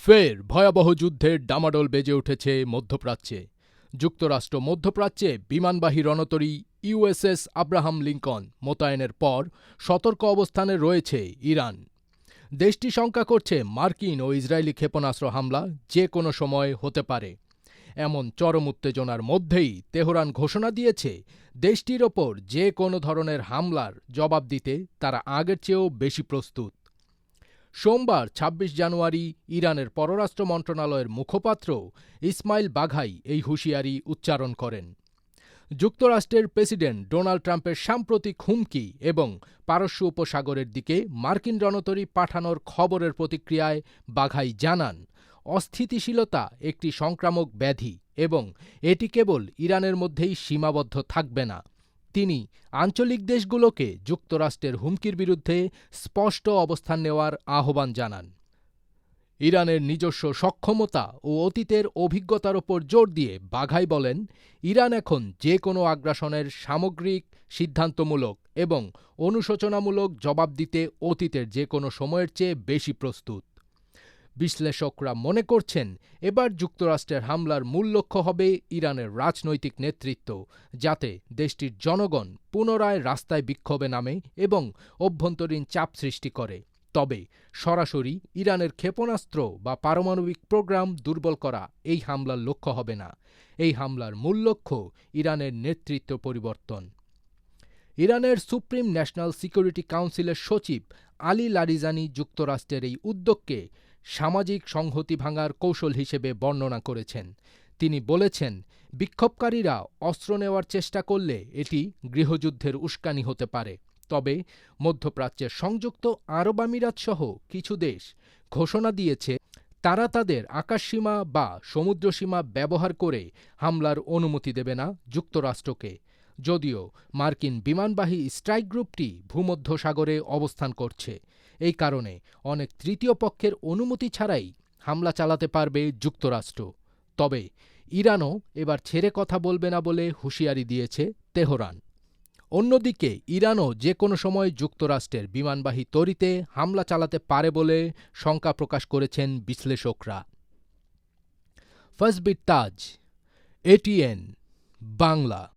ফের ভয়াবহ যুদ্ধের ডামাডোল বেজে উঠেছে মধ্যপ্রাচ্যে। যুক্তরাষ্ট্র মধ্যপ্রাচ্যে বিমানবাহী রণতরী ইউএসএস আব্রাহাম লিঙ্কন মোতায়েনের পর সতর্ক অবস্থানে রয়েছে ইরান। দেশটি শঙ্কা করছে মার্কিন ও ইসরায়েলি ক্ষেপণাস্ত্র হামলা যে কোনো সময় হতে পারে। এমন চরম উত্তেজনার মধ্যেই তেহরান ঘোষণা দিয়েছে দেশটির ওপর যে কোনো ধরনের হামলার জবাব দিতে তারা আগের চেয়েও বেশি প্রস্তুত। সোমবার ২৬ জানুয়ারি ইরানের পররাষ্ট্র মন্ত্রণালয়ের মুখপাত্র ইসমাইল বাঘাই এই হুঁশিয়ারি উচ্চারণ করেন। যুক্তরাষ্ট্রের প্রেসিডেন্ট ডোনাল্ড ট্রাম্পের সাম্প্রতিক হুমকি এবং পারস্য উপসাগরের দিকে মার্কিন রণতরী পাঠানোর খবরের প্রতিক্রিয়ায় বাঘাই জানান, অস্থিতিশীলতা একটি সংক্রামক ব্যাধি এবং এটি কেবল ইরানের মধ্যেই সীমাবদ্ধ থাকবে না। তিনি আঞ্চলিক দেশগুলোকে যুক্তরাষ্ট্রের হুমকির বিরুদ্ধে স্পষ্ট অবস্থান নেওয়ার আহ্বান জানান। ইরানের নিজস্ব সক্ষমতা ও অতীতের অভিজ্ঞতার ওপর জোর দিয়ে বাঘাই বলেন, ইরান এখন যে কোনো আগ্রাসনের সামগ্রিক, সিদ্ধান্তমূলক এবং অনুশোচনামূলক জবাব দিতে অতীতের যে কোনো সময়ের চেয়ে বেশি প্রস্তুত। বিশ্লেষকরা মনে করছেন, এবার যুক্তরাষ্ট্রের হামলার মূল লক্ষ্য হবে ইরানের রাজনৈতিক নেতৃত্ব, যাতে দেশটির জনগণ পুনরায় রাস্তায় বিক্ষোভে নামে এবং অভ্যন্তরীণ চাপ সৃষ্টি করে। তবে সরাসরি ইরানের ক্ষেপণাস্ত্র বা পারমাণবিক প্রোগ্রাম দুর্বল করা এই হামলার লক্ষ্য হবে না। এই হামলার মূল লক্ষ্য ইরানের নেতৃত্ব পরিবর্তন। ইরানের সুপ্রিম ন্যাশনাল সিকিউরিটি কাউন্সিলের সচিব আলী লারিজানি যুক্তরাষ্ট্রের এই উদ্যোগকে সামাজিক সংহতি ভাঙার কৌশল হিসেবে বর্ণনা করেছেন। তিনি বলেছেন, বিক্ষোভকারীরা অস্ত্র নেওয়ার চেষ্টা করলে এটি গৃহযুদ্ধের উস্কানি হতে পারে। তবে মধ্যপ্রাচ্যের সংযুক্ত আরব আমিরাত সহ কিছু দেশ ঘোষণা দিয়েছে তারা তাদের আকাশসীমা বা সমুদ্রসীমা ব্যবহার করে হামলার অনুমতি দেবে না যুক্তরাষ্ট্রকে। যদিও মার্কিন বিমানবাহী স্ট্রাইক গ্রুপটি ভূমধ্যসাগরে অবস্থান করছে। এই কারণে অনেক তৃতীয় পক্ষের অনুমতি ছাড়াই হামলা চালাতে পারবে যুক্তরাষ্ট্র। তবে ইরানও এবার ছেড়ে কথা বলবে না বলে হুঁশিয়ারি দিয়েছে তেহরান। অন্যদিকে ইরানও যে কোনো সময় যুক্তরাষ্ট্রের বিমানবাহী তরিতে হামলা চালাতে পারে বলে শঙ্কা প্রকাশ করেছেন বিশ্লেষকরা। ফজবির তাজ, এটিএন বাংলা।